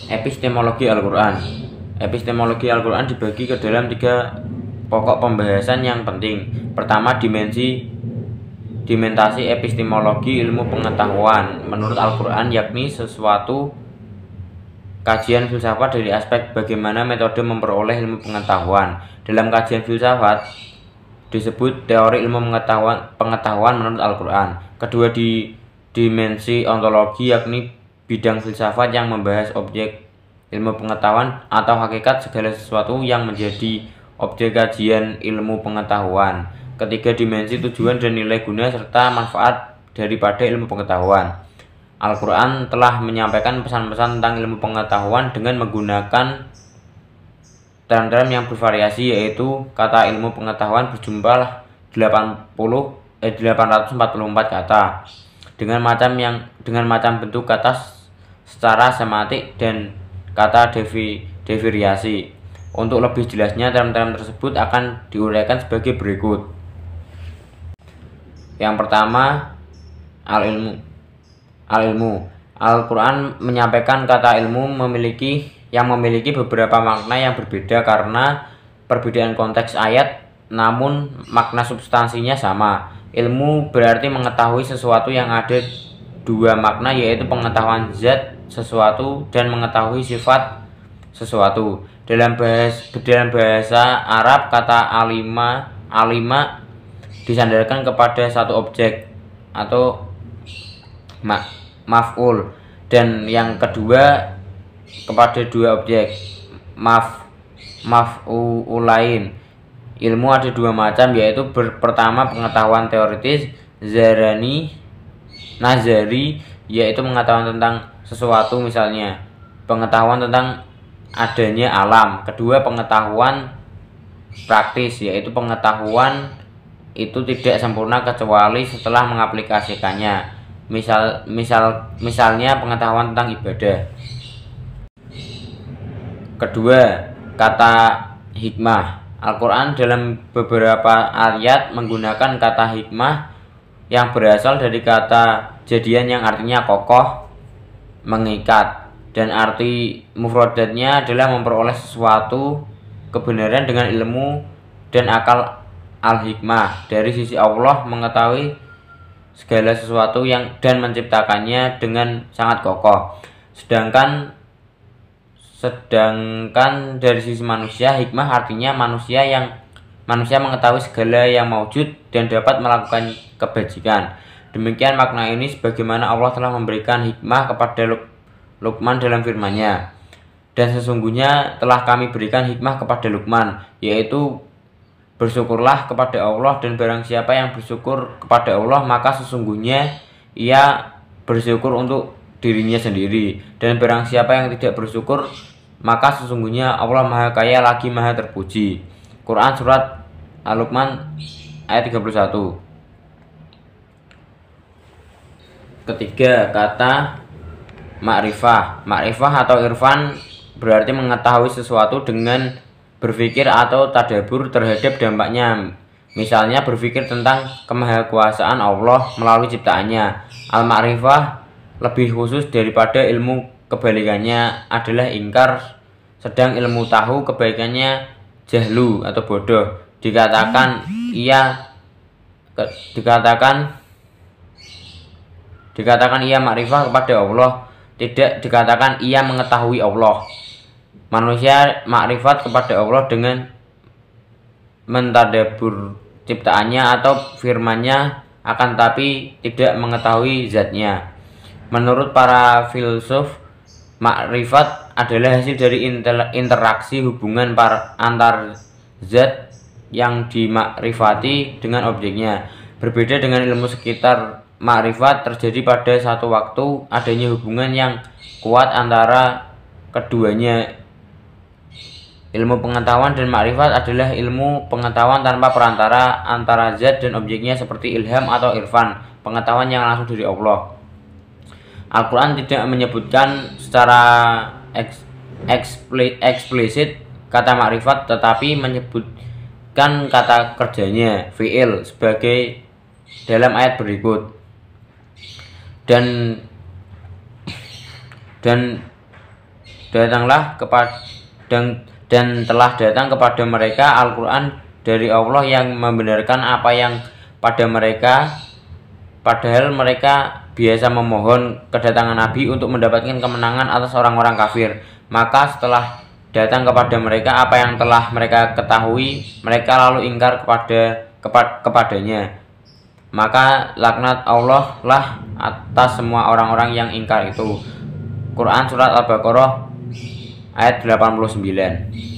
Epistemologi Al-Quran. Epistemologi Al-Quran dibagi ke dalam 3 pokok pembahasan yang penting. Pertama, dimentasi epistemologi ilmu pengetahuan menurut Al-Quran, yakni sesuatu kajian filsafat dari aspek bagaimana metode memperoleh ilmu pengetahuan. Dalam kajian filsafat disebut teori ilmu pengetahuan menurut Al-Quran. Kedua, di dimensi ontologi, yakni bidang filsafat yang membahas objek ilmu pengetahuan atau hakikat segala sesuatu yang menjadi objek kajian ilmu pengetahuan. Ketiga, dimensi tujuan dan nilai guna serta manfaat daripada ilmu pengetahuan. Al-Quran telah menyampaikan pesan-pesan tentang ilmu pengetahuan dengan menggunakan term-term yang bervariasi, yaitu kata ilmu pengetahuan berjumlah 844 kata dengan macam bentuk kata secara semantik dan kata devariasi. Untuk lebih jelasnya, term-term tersebut akan diuraikan sebagai berikut. Yang pertama, al-ilmu. Al-Quran menyampaikan kata ilmu memiliki beberapa makna yang berbeda karena perbedaan konteks ayat, namun makna substansinya sama. Ilmu berarti mengetahui sesuatu yang ada 2 makna, yaitu pengetahuan zat sesuatu dan mengetahui sifat sesuatu. Dalam bahasa Arab, kata alima disandarkan kepada satu objek atau maf'ul, dan yang kedua kepada 2 objek maf'ulain. Ilmu ada 2 macam, yaitu pertama pengetahuan teoritis nazari, yaitu pengetahuan tentang sesuatu, misalnya pengetahuan tentang adanya alam. Kedua, pengetahuan praktis, yaitu pengetahuan itu tidak sempurna kecuali setelah mengaplikasikannya. Misalnya pengetahuan tentang ibadah. Kedua, kata hikmah. Al-Quran dalam beberapa ayat menggunakan kata hikmah yang berasal dari kata jadian yang artinya kokoh, mengikat, dan arti mufradatnya adalah memperoleh sesuatu kebenaran dengan ilmu dan akal. Al-hikmah dari sisi Allah mengetahui segala sesuatu dan menciptakannya dengan sangat kokoh. Sedangkan dari sisi manusia, hikmah artinya manusia mengetahui segala yang maujud dan dapat melakukan kebajikan. Demikian makna ini sebagaimana Allah telah memberikan hikmah kepada Luqman dalam firman-Nya. Dan sesungguhnya telah kami berikan hikmah kepada Luqman, yaitu bersyukurlah kepada Allah, dan barang siapa yang bersyukur kepada Allah maka sesungguhnya ia bersyukur untuk dirinya sendiri, dan barang siapa yang tidak bersyukur maka sesungguhnya Allah Maha Kaya lagi Maha Terpuji. Quran Surat Al-Luqman ayat 31. Ketiga, kata ma'rifah. Ma'rifah atau irfan berarti mengetahui sesuatu dengan berpikir atau tadabbur terhadap dampaknya. Misalnya berpikir tentang kemahakuasaan Allah melalui ciptaannya. Al-ma'rifah lebih khusus daripada ilmu, kebalikannya adalah ingkar, sedang ilmu tahu kebaikannya jahlu atau bodoh. Dikatakan ia ma'rifah kepada Allah, tidak dikatakan ia mengetahui Allah. Manusia makrifat kepada Allah dengan mentadabbur ciptaannya atau firman-Nya, akan tapi tidak mengetahui zatnya. Menurut para filsuf, makrifat adalah hasil dari interaksi hubungan antar zat yang dimakrifati dengan objeknya. Berbeda dengan ilmu sekitar, makrifat terjadi pada satu waktu adanya hubungan yang kuat antara keduanya. Ilmu pengetahuan dan makrifat adalah ilmu pengetahuan tanpa perantara antara zat dan objeknya, seperti ilham atau irfan, pengetahuan yang langsung dari Allah. Al-Quran tidak menyebutkan secara eksplisit kata makrifat, tetapi menyebutkan kata kerjanya, fi'il, sebagai dalam ayat berikut. Dan datanglah kepada dan telah datang kepada mereka Al-Quran dari Allah yang membenarkan apa yang pada mereka, padahal mereka biasa memohon kedatangan Nabi untuk mendapatkan kemenangan atas orang-orang kafir. Maka setelah datang kepada mereka apa yang telah mereka ketahui, mereka lalu ingkar kepadanya. Maka laknat Allah lah atas semua orang-orang yang ingkar itu. Quran Surat Al-Baqarah ayat 89.